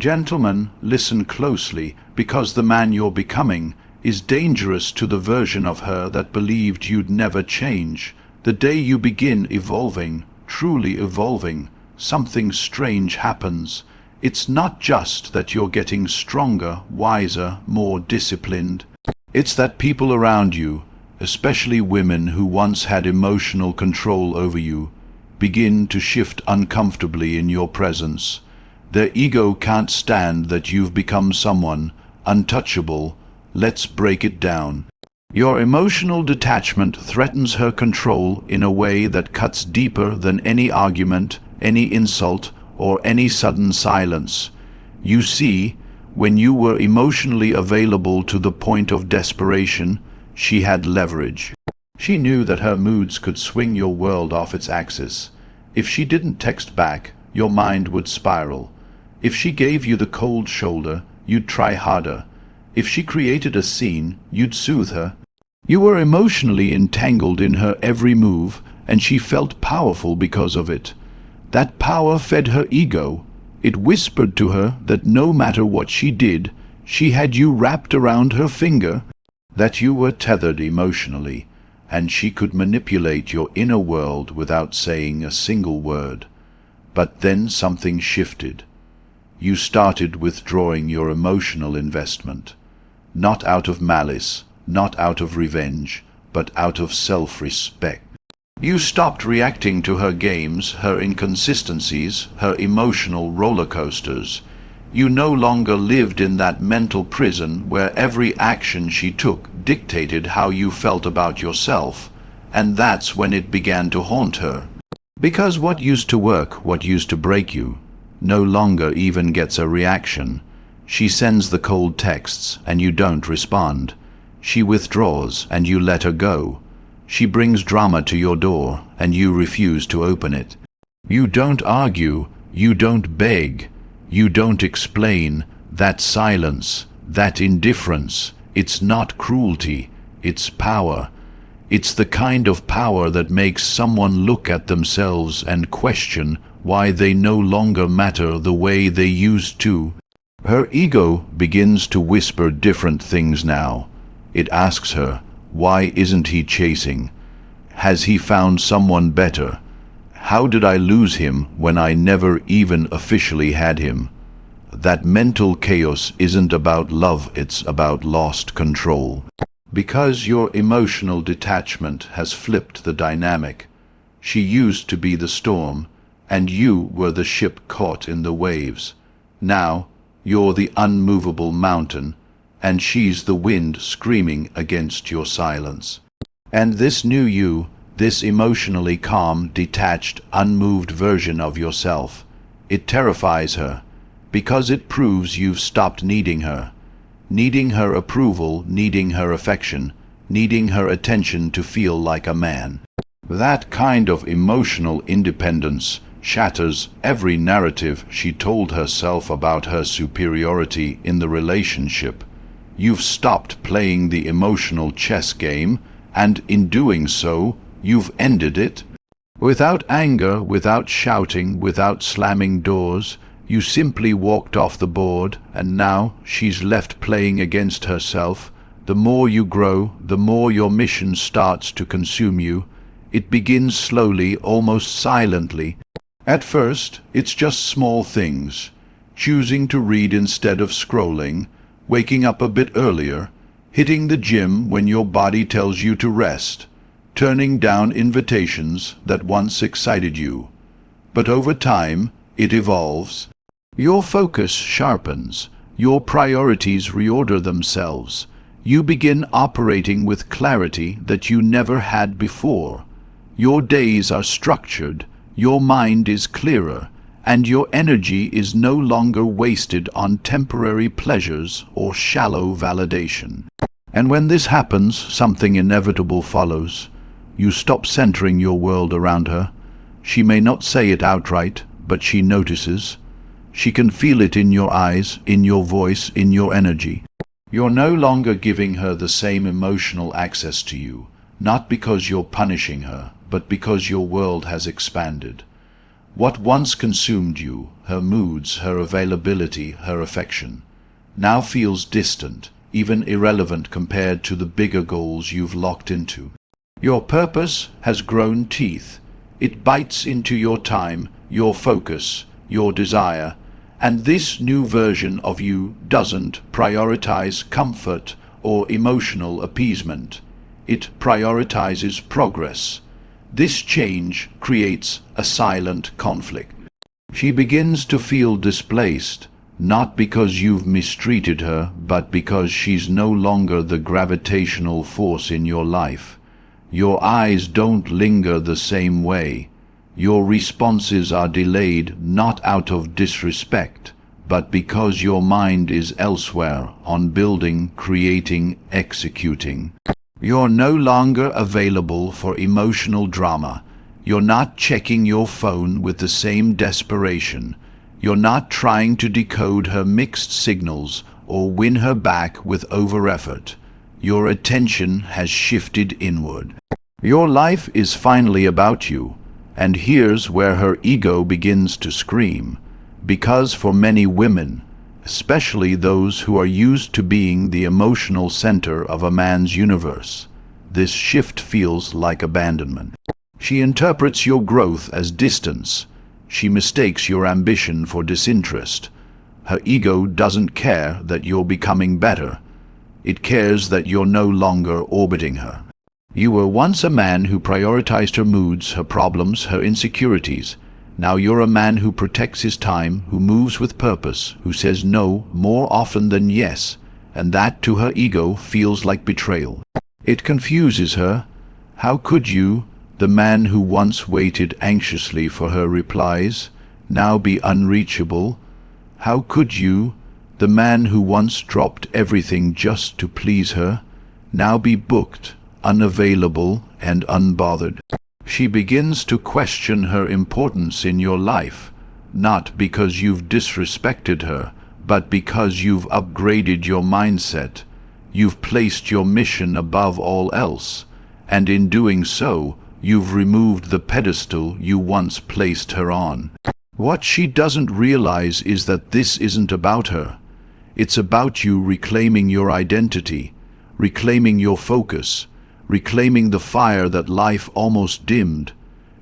Gentlemen, listen closely, because the man you're becoming is dangerous to the version of her that believed you'd never change. The day you begin evolving, truly evolving, something strange happens. It's not just that you're getting stronger, wiser, more disciplined. It's that people around you, especially women who once had emotional control over you, begin to shift uncomfortably in your presence. Their ego can't stand that you've become someone untouchable. Let's break it down. Your emotional detachment threatens her control in a way that cuts deeper than any argument, any insult, or any sudden silence. You see, when you were emotionally available to the point of desperation, she had leverage. She knew that her moods could swing your world off its axis. If she didn't text back, your mind would spiral. If she gave you the cold shoulder, you'd try harder. If she created a scene, you'd soothe her. You were emotionally entangled in her every move, and she felt powerful because of it. That power fed her ego. It whispered to her that no matter what she did, she had you wrapped around her finger, that you were tethered emotionally, and she could manipulate your inner world without saying a single word. But then something shifted. You started withdrawing your emotional investment, not out of malice, not out of revenge, but out of self-respect. You stopped reacting to her games, her inconsistencies, her emotional roller coasters. You no longer lived in that mental prison where every action she took dictated how you felt about yourself, and that's when it began to haunt her. Because what used to work, what used to break you, no longer even gets a reaction. She sends the cold texts, and you don't respond. She withdraws, and you let her go. She brings drama to your door, and you refuse to open it. You don't argue, you don't beg, you don't explain. That silence, that indifference, it's not cruelty, it's power. It's the kind of power that makes someone look at themselves and question why they no longer matter the way they used to. Her ego begins to whisper different things now. It asks her, why isn't he chasing? Has he found someone better? How did I lose him when I never even officially had him? That mental chaos isn't about love, it's about lost control. Because your emotional detachment has flipped the dynamic. She used to be the storm, and you were the ship caught in the waves. Now, you're the unmovable mountain, and she's the wind screaming against your silence. And this new you, this emotionally calm, detached, unmoved version of yourself, it terrifies her, because it proves you've stopped needing her approval, needing her affection, needing her attention to feel like a man. That kind of emotional independence shatters every narrative she told herself about her superiority in the relationship. You've stopped playing the emotional chess game, and in doing so, you've ended it. Without anger, without shouting, without slamming doors, you simply walked off the board, and now she's left playing against herself. The more you grow, the more your mission starts to consume you. It begins slowly, almost silently. At first, it's just small things. Choosing to read instead of scrolling, waking up a bit earlier, hitting the gym when your body tells you to rest, turning down invitations that once excited you. But over time, it evolves. Your focus sharpens. Your priorities reorder themselves. You begin operating with clarity that you never had before. Your days are structured. Your mind is clearer, and your energy is no longer wasted on temporary pleasures or shallow validation. And when this happens, something inevitable follows. You stop centering your world around her. She may not say it outright, but she notices. She can feel it in your eyes, in your voice, in your energy. You're no longer giving her the same emotional access to you, not because you're punishing her, but because your world has expanded. What once consumed you, her moods, her availability, her affection, now feels distant, even irrelevant compared to the bigger goals you've locked into. Your purpose has grown teeth. It bites into your time, your focus, your desire, and this new version of you doesn't prioritize comfort or emotional appeasement. It prioritizes progress. This change creates a silent conflict. She begins to feel displaced, not because you've mistreated her, but because she's no longer the gravitational force in your life. Your eyes don't linger the same way. Your responses are delayed not out of disrespect, but because your mind is elsewhere, on building, creating, executing. You're no longer available for emotional drama. You're not checking your phone with the same desperation. You're not trying to decode her mixed signals or win her back with over-effort. Your attention has shifted inward. Your life is finally about you, and here's where her ego begins to scream. Because for many women, especially those who are used to being the emotional center of a man's universe, this shift feels like abandonment. She interprets your growth as distance. She mistakes your ambition for disinterest. Her ego doesn't care that you're becoming better. It cares that you're no longer orbiting her. You were once a man who prioritized her moods, her problems, her insecurities. Now you're a man who protects his time, who moves with purpose, who says no more often than yes, and that to her ego feels like betrayal. It confuses her. How could you, the man who once waited anxiously for her replies, now be unreachable? How could you, the man who once dropped everything just to please her, now be booked, unavailable, and unbothered? She begins to question her importance in your life, not because you've disrespected her, but because you've upgraded your mindset. You've placed your mission above all else, and in doing so, you've removed the pedestal you once placed her on. What she doesn't realize is that this isn't about her. It's about you reclaiming your identity, reclaiming your focus, reclaiming the fire that life almost dimmed.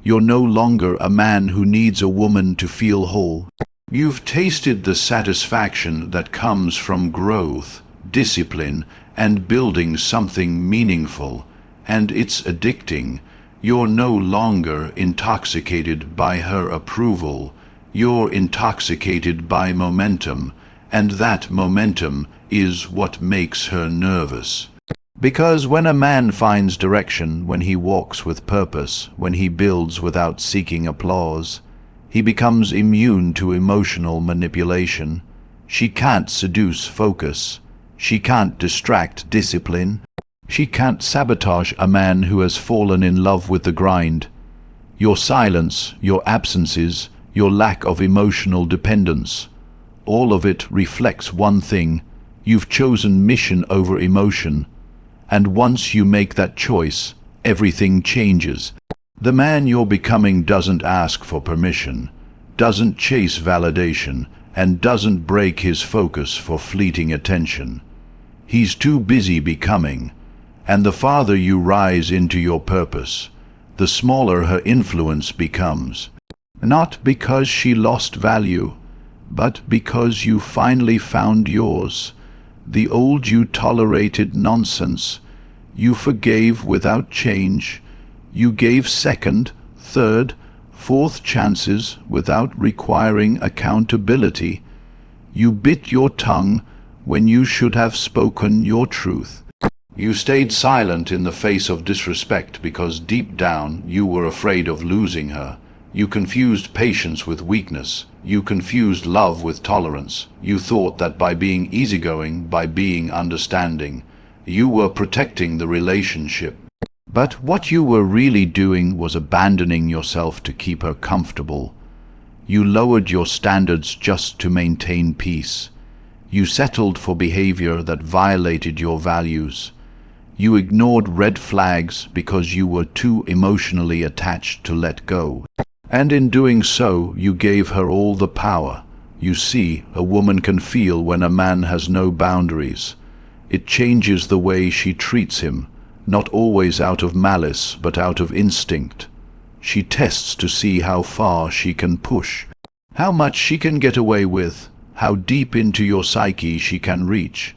You're no longer a man who needs a woman to feel whole. You've tasted the satisfaction that comes from growth, discipline, and building something meaningful, and it's addicting. You're no longer intoxicated by her approval. You're intoxicated by momentum, and that momentum is what makes her nervous. Because when a man finds direction, when he walks with purpose, when he builds without seeking applause, he becomes immune to emotional manipulation. She can't seduce focus. She can't distract discipline. She can't sabotage a man who has fallen in love with the grind. Your silence, your absences, your lack of emotional dependence, all of it reflects one thing. You've chosen mission over emotion. And once you make that choice, everything changes. The man you're becoming doesn't ask for permission, doesn't chase validation, and doesn't break his focus for fleeting attention. He's too busy becoming, and the farther you rise into your purpose, the smaller her influence becomes. Not because she lost value, but because you finally found yours. The old you tolerated nonsense. You forgave without change. You gave second, third, fourth chances without requiring accountability. You bit your tongue when you should have spoken your truth. You stayed silent in the face of disrespect because deep down you were afraid of losing her. You confused patience with weakness. You confused love with tolerance. You thought that by being easygoing, by being understanding, you were protecting the relationship. But what you were really doing was abandoning yourself to keep her comfortable. You lowered your standards just to maintain peace. You settled for behavior that violated your values. You ignored red flags because you were too emotionally attached to let go. And in doing so, you gave her all the power. You see, a woman can feel when a man has no boundaries. It changes the way she treats him, not always out of malice, but out of instinct. She tests to see how far she can push, how much she can get away with, how deep into your psyche she can reach.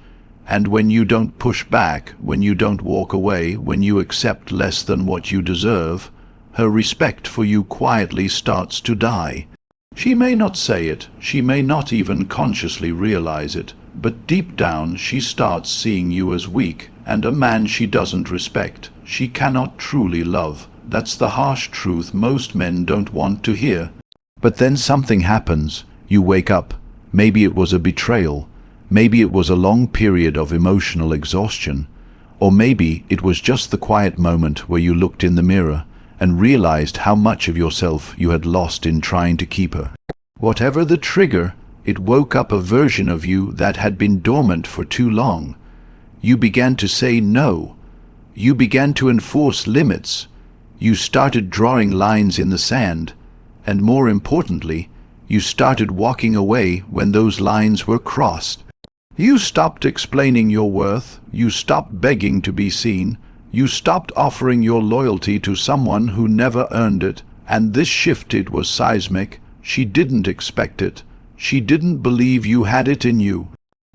And when you don't push back, when you don't walk away, when you accept less than what you deserve, her respect for you quietly starts to die. She may not say it, she may not even consciously realize it, but deep down she starts seeing you as weak, and a man she doesn't respect, she cannot truly love. That's the harsh truth most men don't want to hear. But then something happens. You wake up. Maybe it was a betrayal. Maybe it was a long period of emotional exhaustion. Or maybe it was just the quiet moment where you looked in the mirror and realized how much of yourself you had lost in trying to keep her. Whatever the trigger, it woke up a version of you that had been dormant for too long. You began to say no. You began to enforce limits. You started drawing lines in the sand. And more importantly, you started walking away when those lines were crossed. You stopped explaining your worth. You stopped begging to be seen. You stopped offering your loyalty to someone who never earned it. And this shift, it was seismic. She didn't expect it. She didn't believe you had it in you.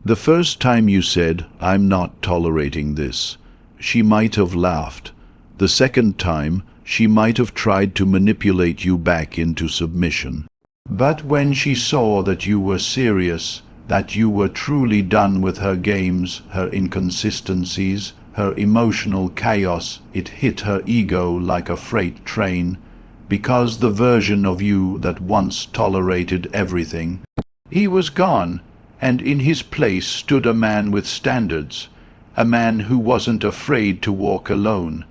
The first time you said, "I'm not tolerating this," she might have laughed. The second time, she might have tried to manipulate you back into submission. But when she saw that you were serious, that you were truly done with her games, her inconsistencies, her emotional chaos, it hit her ego like a freight train, because the version of you that once tolerated everything, he was gone, and in his place stood a man with standards, a man who wasn't afraid to walk alone,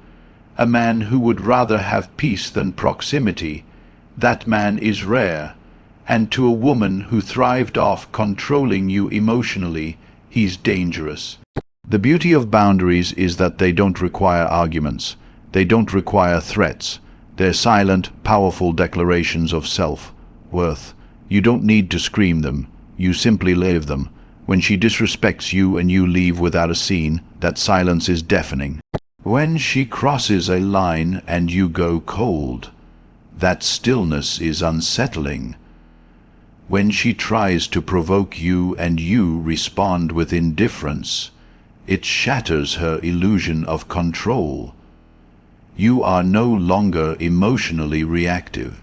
a man who would rather have peace than proximity. That man is rare, and to a woman who thrived off controlling you emotionally, he's dangerous. The beauty of boundaries is that they don't require arguments. They don't require threats. They're silent, powerful declarations of self-worth. You don't need to scream them. You simply live them. When she disrespects you and you leave without a scene, that silence is deafening. When she crosses a line and you go cold, that stillness is unsettling. When she tries to provoke you and you respond with indifference, it shatters her illusion of control. You are no longer emotionally reactive.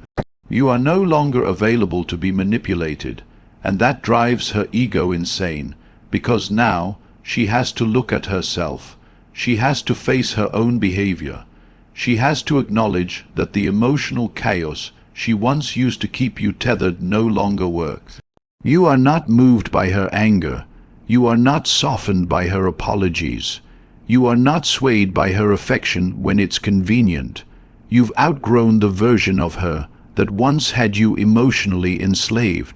You are no longer available to be manipulated, and that drives her ego insane, because now she has to look at herself. She has to face her own behavior. She has to acknowledge that the emotional chaos she once used to keep you tethered no longer works. You are not moved by her anger. You are not softened by her apologies. You are not swayed by her affection when it's convenient. You've outgrown the version of her that once had you emotionally enslaved.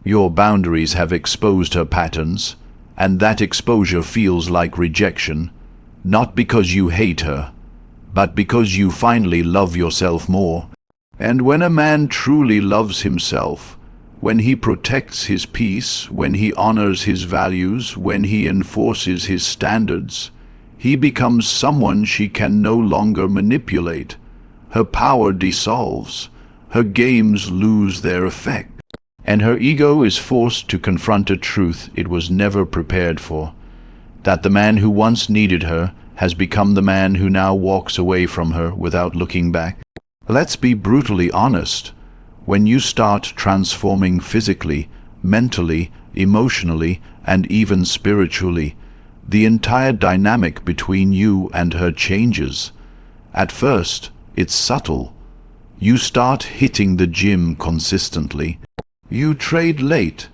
Your boundaries have exposed her patterns, and that exposure feels like rejection, not because you hate her, but because you finally love yourself more. And when a man truly loves himself, when he protects his peace, when he honors his values, when he enforces his standards, he becomes someone she can no longer manipulate. Her power dissolves, her games lose their effect, and her ego is forced to confront a truth it was never prepared for, that the man who once needed her has become the man who now walks away from her without looking back. Let's be brutally honest. When you start transforming physically, mentally, emotionally, and even spiritually, the entire dynamic between you and her changes. At first, it's subtle. You start hitting the gym consistently. You trade late,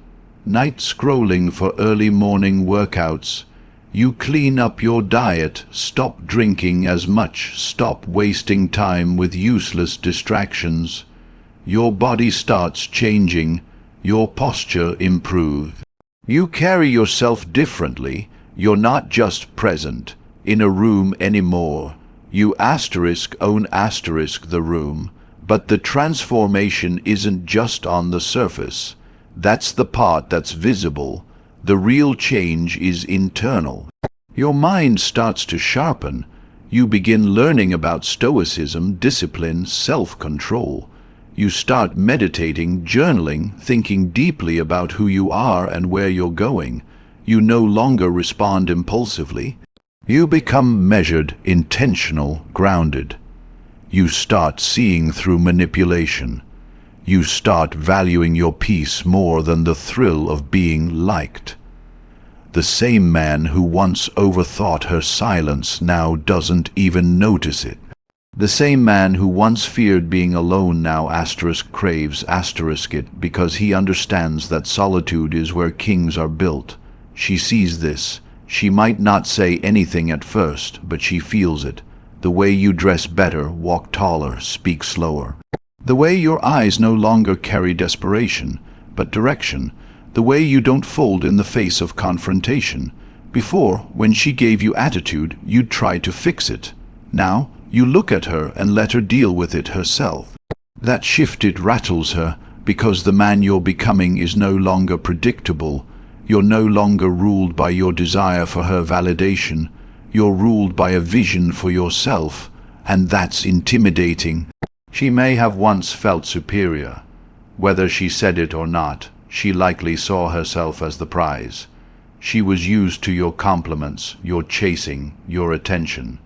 night scrolling for early morning workouts. You clean up your diet, stop drinking as much, stop wasting time with useless distractions. Your body starts changing, your posture improves. You carry yourself differently. You're not just present in a room anymore. You own the room, But the transformation isn't just on the surface. That's the part that's visible. The real change is internal. Your mind starts to sharpen. You begin learning about Stoicism, discipline, self-control. You start meditating, journaling, thinking deeply about who you are and where you're going. You no longer respond impulsively. You become measured, intentional, grounded. You start seeing through manipulation. You start valuing your peace more than the thrill of being liked. The same man who once overthought her silence now doesn't even notice it. The same man who once feared being alone now craves it because he understands that solitude is where kings are built. She sees this. She might not say anything at first, but she feels it. The way you dress better, walk taller, speak slower. The way your eyes no longer carry desperation, but direction. The way you don't fold in the face of confrontation. Before, when she gave you attitude, you'd try to fix it. Now, you look at her and let her deal with it herself. That shift, it rattles her, because the man you're becoming is no longer predictable. You're no longer ruled by your desire for her validation. You're ruled by a vision for yourself, and that's intimidating. She may have once felt superior. Whether she said it or not, she likely saw herself as the prize. She was used to your compliments, your chasing, your attention.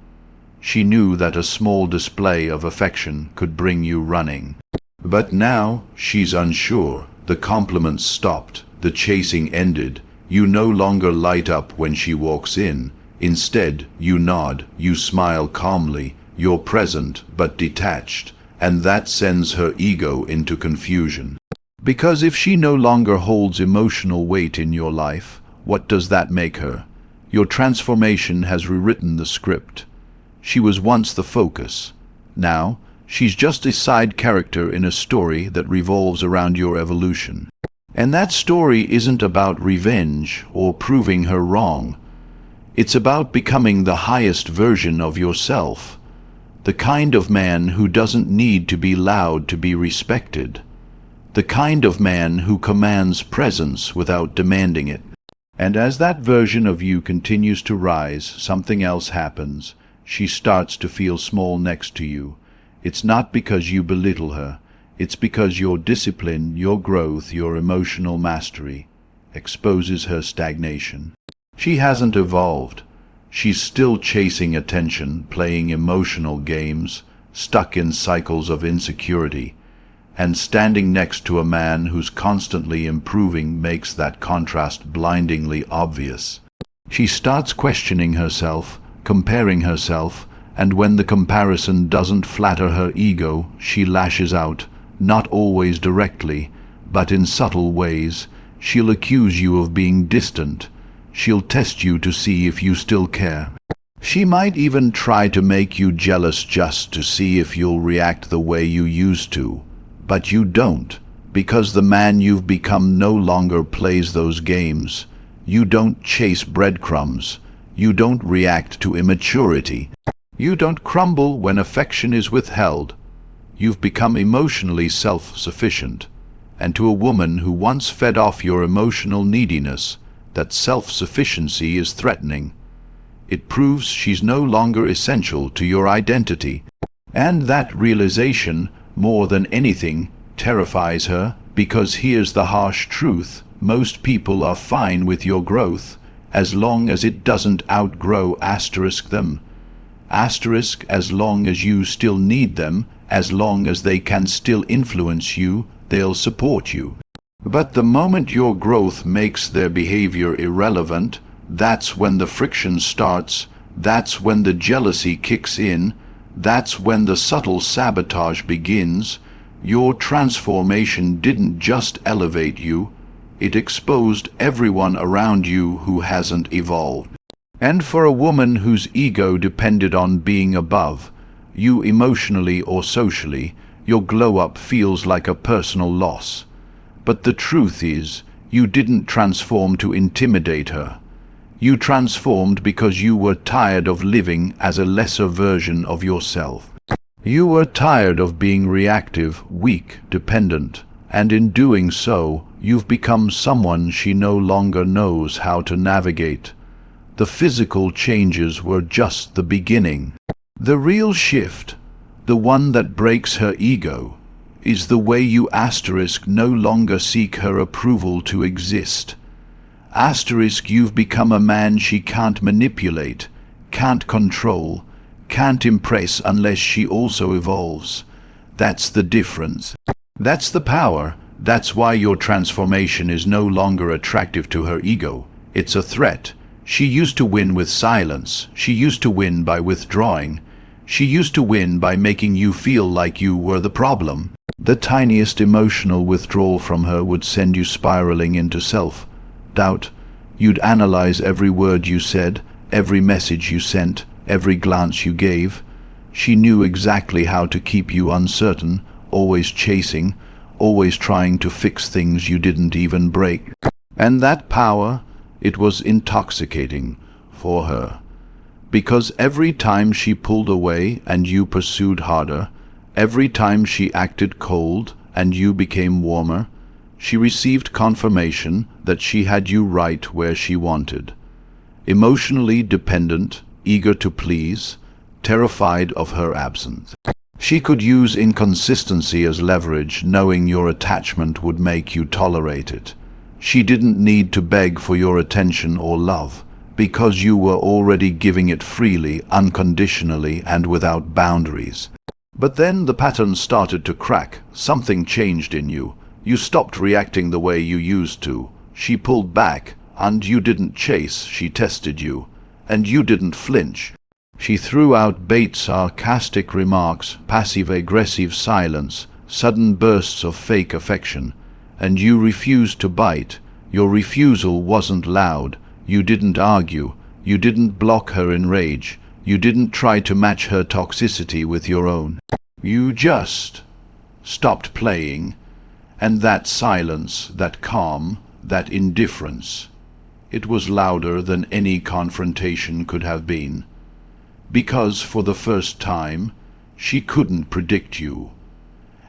She knew that a small display of affection could bring you running. But now she's unsure. The compliments stopped. The chasing ended. You no longer light up when she walks in. Instead, you nod, you smile calmly. You're present but detached, and that sends her ego into confusion. Because if she no longer holds emotional weight in your life, what does that make her? Your transformation has rewritten the script. She was once the focus. Now, she's just a side character in a story that revolves around your evolution. And that story isn't about revenge or proving her wrong. It's about becoming the highest version of yourself. The kind of man who doesn't need to be loud to be respected. The kind of man who commands presence without demanding it. And as that version of you continues to rise, something else happens. She starts to feel small next to you. It's not because you belittle her. It's because your discipline, your growth, your emotional mastery exposes her stagnation. She hasn't evolved. She's still chasing attention, playing emotional games, stuck in cycles of insecurity. And standing next to a man who's constantly improving makes that contrast blindingly obvious. She starts questioning herself, comparing herself, and when the comparison doesn't flatter her ego, she lashes out, not always directly, but in subtle ways. She'll accuse you of being distant. She'll test you to see if you still care. She might even try to make you jealous just to see if you'll react the way you used to. But you don't, because the man you've become no longer plays those games. You don't chase breadcrumbs. You don't react to immaturity. You don't crumble when affection is withheld. You've become emotionally self-sufficient. And to a woman who once fed off your emotional neediness, that self-sufficiency is threatening. It proves she's no longer essential to your identity. And that realization, more than anything, terrifies her, because here's the harsh truth: most people are fine with your growth, as long as it doesn't outgrow them. As long as you still need them, as long as they can still influence you, they'll support you. But the moment your growth makes their behavior irrelevant, that's when the friction starts, that's when the jealousy kicks in, that's when the subtle sabotage begins. Your transformation didn't just elevate you, it exposed everyone around you who hasn't evolved. And for a woman whose ego depended on being above you emotionally or socially, your glow-up feels like a personal loss. But the truth is, you didn't transform to intimidate her. You transformed because you were tired of living as a lesser version of yourself. You were tired of being reactive, weak, dependent, and in doing so, you've become someone she no longer knows how to navigate. The physical changes were just the beginning. The real shift, the one that breaks her ego, is the way you no longer seek her approval to exist. You've become a man she can't manipulate, can't control, can't impress unless she also evolves. That's the difference. That's the power. That's why your transformation is no longer attractive to her ego. It's a threat. She used to win with silence. She used to win by withdrawing. She used to win by making you feel like you were the problem. The tiniest emotional withdrawal from her would send you spiraling into self-doubt. You'd analyze every word you said, every message you sent, every glance you gave. She knew exactly how to keep you uncertain, always chasing, always trying to fix things you didn't even break. And that power, it was intoxicating for her. Because every time she pulled away and you pursued harder, every time she acted cold and you became warmer, she received confirmation that she had you right where she wanted. Emotionally dependent, eager to please, terrified of her absence. She could use inconsistency as leverage, knowing your attachment would make you tolerate it. She didn't need to beg for your attention or love, because you were already giving it freely, unconditionally, and without boundaries. But then the pattern started to crack. Something changed in you. You stopped reacting the way you used to. She pulled back, and you didn't chase, she tested you. And you didn't flinch. She threw out bait, sarcastic remarks, passive-aggressive silence, sudden bursts of fake affection. And you refused to bite. Your refusal wasn't loud. You didn't argue. You didn't block her in rage. You didn't try to match her toxicity with your own. You just stopped playing. And that silence, that calm, that indifference, it was louder than any confrontation could have been. Because for the first time, she couldn't predict you.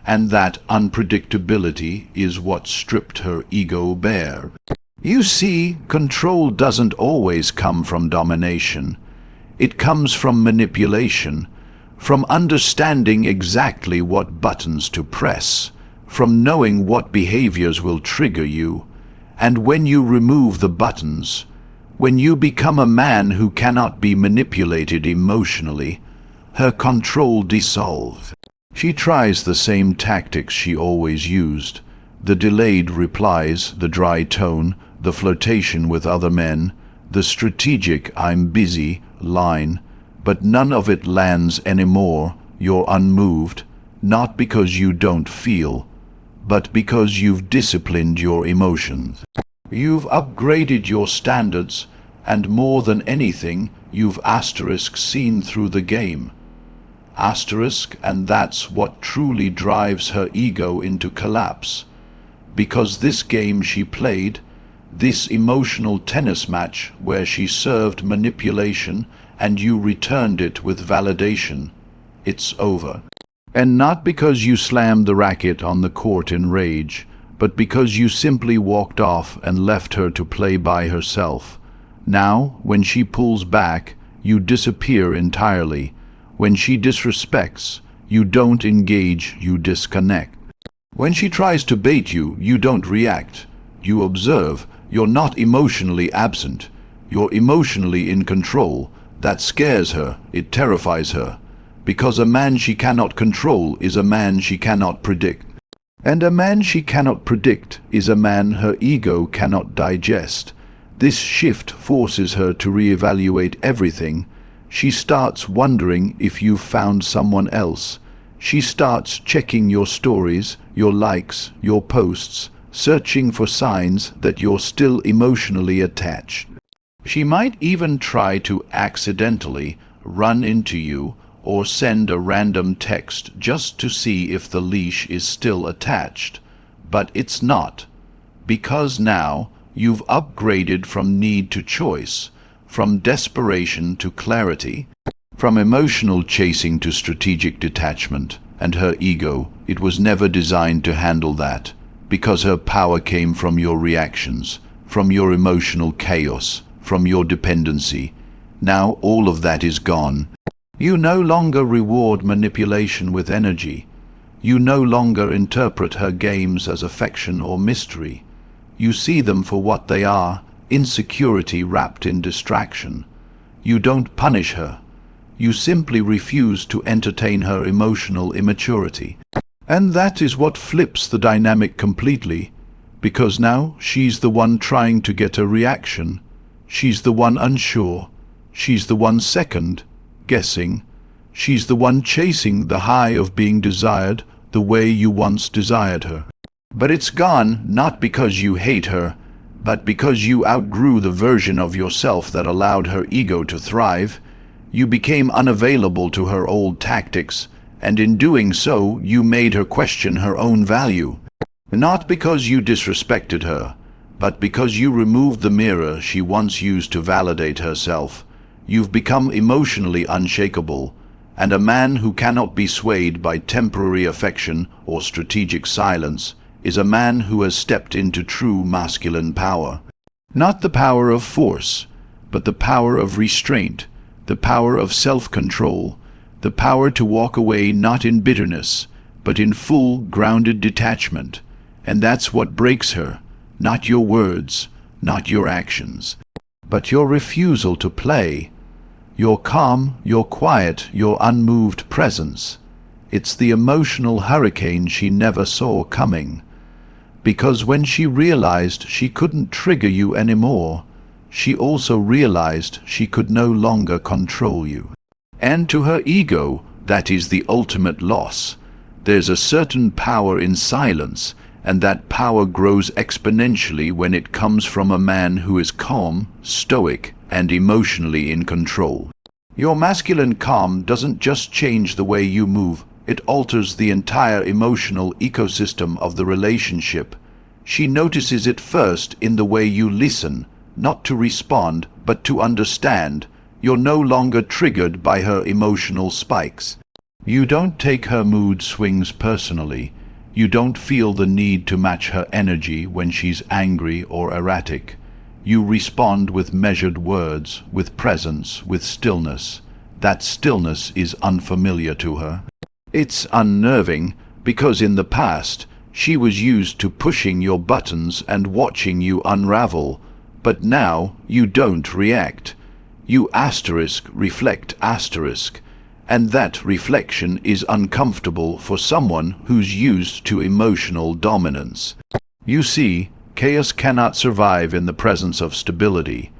And that unpredictability is what stripped her ego bare. You see, control doesn't always come from domination. It comes from manipulation, from understanding exactly what buttons to press, from knowing what behaviors will trigger you. And when you remove the buttons, when you become a man who cannot be manipulated emotionally, her control dissolves. She tries the same tactics she always used, the delayed replies, the dry tone, the flirtation with other men, the strategic "I'm busy" line, but none of it lands anymore. You're unmoved, not because you don't feel, but because you've disciplined your emotions. You've upgraded your standards, and more than anything, you've seen through the game. And that's what truly drives her ego into collapse. Because this game she played, this emotional tennis match where she served manipulation and you returned it with validation, it's over. And not because you slammed the racket on the court in rage, but because you simply walked off and left her to play by herself. Now, when she pulls back, you disappear entirely. When she disrespects, you don't engage, you disconnect. When she tries to bait you, you don't react. You observe. You're not emotionally absent. You're emotionally in control. That scares her. It terrifies her. Because a man she cannot control is a man she cannot predict. And a man she cannot predict is a man her ego cannot digest. This shift forces her to reevaluate everything. She starts wondering if you've found someone else. She starts checking your stories, your likes, your posts, searching for signs that you're still emotionally attached. She might even try to accidentally run into you or send a random text just to see if the leash is still attached. But it's not, because now you've upgraded from need to choice, from desperation to clarity, From emotional chasing to strategic detachment, and her ego, it was never designed to handle that, because her power came from your reactions, from your emotional chaos, from your dependency. Now all of that is gone. You no longer reward manipulation with energy. You no longer interpret her games as affection or mystery. You see them for what they are, insecurity wrapped in distraction. You don't punish her. You simply refuse to entertain her emotional immaturity. And that is what flips the dynamic completely, because now she's the one trying to get a reaction. She's the one unsure. She's the one second, guessing. She's the one chasing the high of being desired the way you once desired her. But it's gone not because you hate her, but because you outgrew the version of yourself that allowed her ego to thrive. You became unavailable to her old tactics, and in doing so, you made her question her own value. Not because you disrespected her, but because you removed the mirror she once used to validate herself. You've become emotionally unshakable, and a man who cannot be swayed by temporary affection or strategic silence is a man who has stepped into true masculine power. Not the power of force, but the power of restraint, the power of self-control, the power to walk away not in bitterness, but in full, grounded detachment. And that's what breaks her, not your words, not your actions, but your refusal to play, your calm, your quiet, your unmoved presence. It's the emotional hurricane she never saw coming. Because when she realized she couldn't trigger you anymore, she also realized she could no longer control you. And to her ego, that is the ultimate loss. There's a certain power in silence, and that power grows exponentially when it comes from a man who is calm, stoic, and emotionally in control. Your masculine calm doesn't just change the way you move, it alters the entire emotional ecosystem of the relationship. She notices it first in the way you listen, not to respond, but to understand. You're no longer triggered by her emotional spikes. You don't take her mood swings personally. You don't feel the need to match her energy when she's angry or erratic. You respond with measured words, with presence, with stillness. That stillness is unfamiliar to her. It's unnerving because in the past she was used to pushing your buttons and watching you unravel, but now you don't react. You reflect asterisk, and that reflection is uncomfortable for someone who's used to emotional dominance. You see, chaos cannot survive in the presence of stability.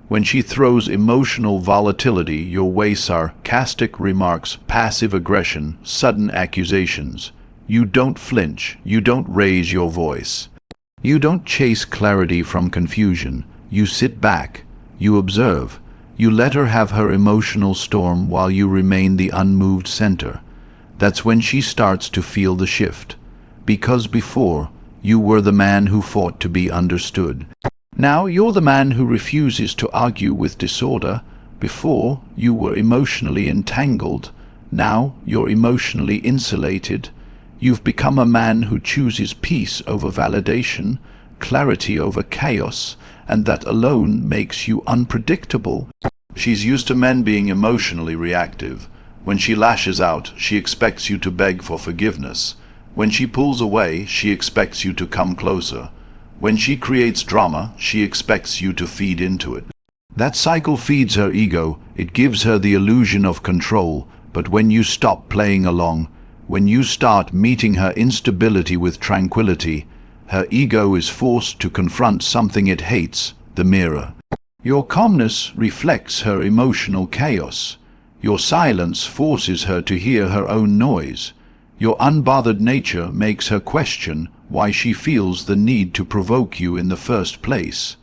When she throws emotional volatility your way, sarcastic remarks, passive aggression, sudden accusations, you don't flinch, you don't raise your voice. You don't chase clarity from confusion. You sit back, you observe. You let her have her emotional storm while you remain the unmoved center. That's when she starts to feel the shift. Because before, you were the man who fought to be understood. Now you're the man who refuses to argue with disorder. Before, you were emotionally entangled. Now you're emotionally insulated. You've become a man who chooses peace over validation, clarity over chaos, and that alone makes you unpredictable. She's used to men being emotionally reactive. When she lashes out, she expects you to beg for forgiveness. When she pulls away, she expects you to come closer. When she creates drama, she expects you to feed into it. That cycle feeds her ego. It gives her the illusion of control. But when you stop playing along, when you start meeting her instability with tranquility, her ego is forced to confront something it hates, the mirror. Your calmness reflects her emotional chaos. Your silence forces her to hear her own noise. Your unbothered nature makes her question why she feels the need to provoke you in the first place.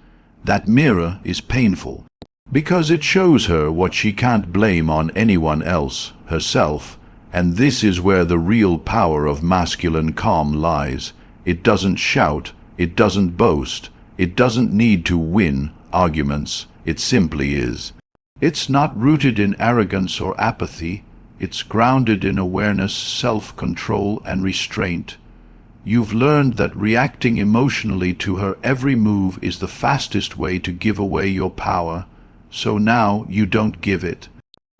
That mirror is painful, because it shows her what she can't blame on anyone else, herself, and this is where the real power of masculine calm lies. It doesn't shout, it doesn't boast, it doesn't need to win arguments, it simply is. It's not rooted in arrogance or apathy. It's grounded in awareness, self-control, and restraint. You've learned that reacting emotionally to her every move is the fastest way to give away your power, so now you don't give it.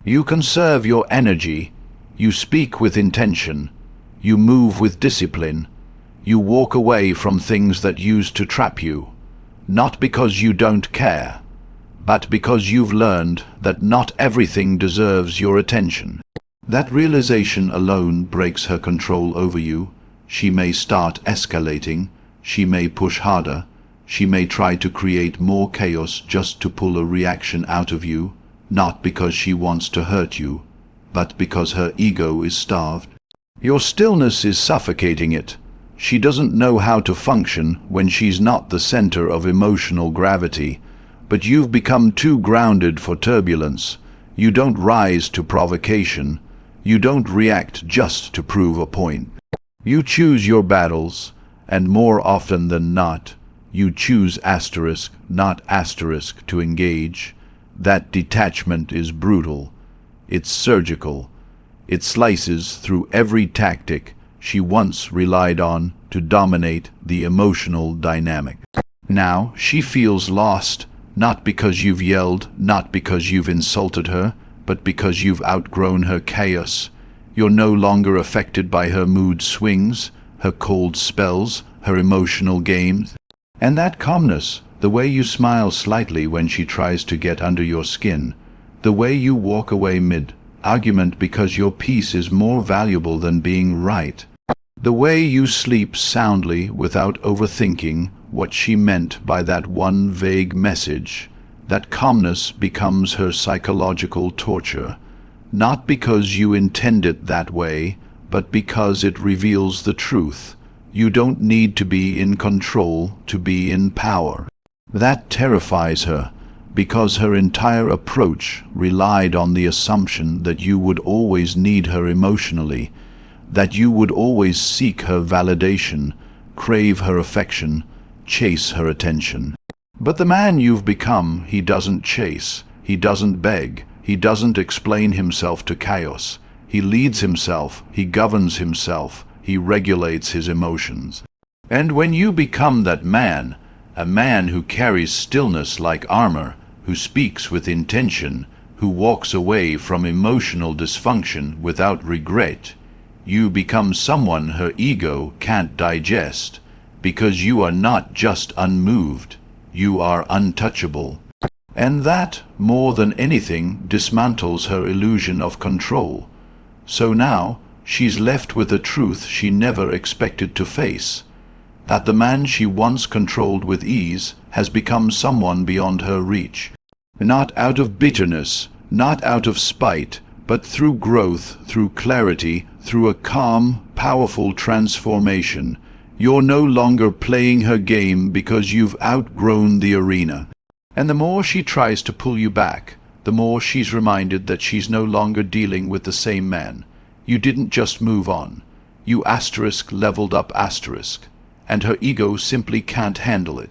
You conserve your energy. You speak with intention. You move with discipline. You walk away from things that used to trap you, not because you don't care, but because you've learned that not everything deserves your attention. That realization alone breaks her control over you. She may start escalating, she may push harder, she may try to create more chaos just to pull a reaction out of you, not because she wants to hurt you, but because her ego is starved. Your stillness is suffocating it. She doesn't know how to function when she's not the center of emotional gravity, but you've become too grounded for turbulence. You don't rise to provocation. You don't react just to prove a point. You choose your battles, and more often than not, you choose asterisk, not asterisk, to engage. That detachment is brutal. It's surgical. It slices through every tactic she once relied on to dominate the emotional dynamic. Now she feels lost, not because you've yelled, not because you've insulted her, but because you've outgrown her chaos. You're no longer affected by her mood swings, her cold spells, her emotional games. And that calmness, the way you smile slightly when she tries to get under your skin, the way you walk away mid-argument because your peace is more valuable than being right, the way you sleep soundly without overthinking what she meant by that one vague message, that calmness becomes her psychological torture, not because you intend it that way, but because it reveals the truth. You don't need to be in control to be in power. That terrifies her, because her entire approach relied on the assumption that you would always need her emotionally, that you would always seek her validation, crave her affection, chase her attention. But the man you've become, he doesn't chase, he doesn't beg, he doesn't explain himself to chaos. He leads himself, he governs himself, he regulates his emotions. And when you become that man, a man who carries stillness like armor, who speaks with intention, who walks away from emotional dysfunction without regret, you become someone her ego can't digest, because you are not just unmoved, you are untouchable. And that, more than anything, dismantles her illusion of control. So now, she's left with a truth she never expected to face, that the man she once controlled with ease has become someone beyond her reach. Not out of bitterness, not out of spite, but through growth, through clarity, through a calm, powerful transformation. You're no longer playing her game because you've outgrown the arena. And the more she tries to pull you back, the more she's reminded that she's no longer dealing with the same man. You didn't just move on. You asterisk leveled up asterisk, and her ego simply can't handle it.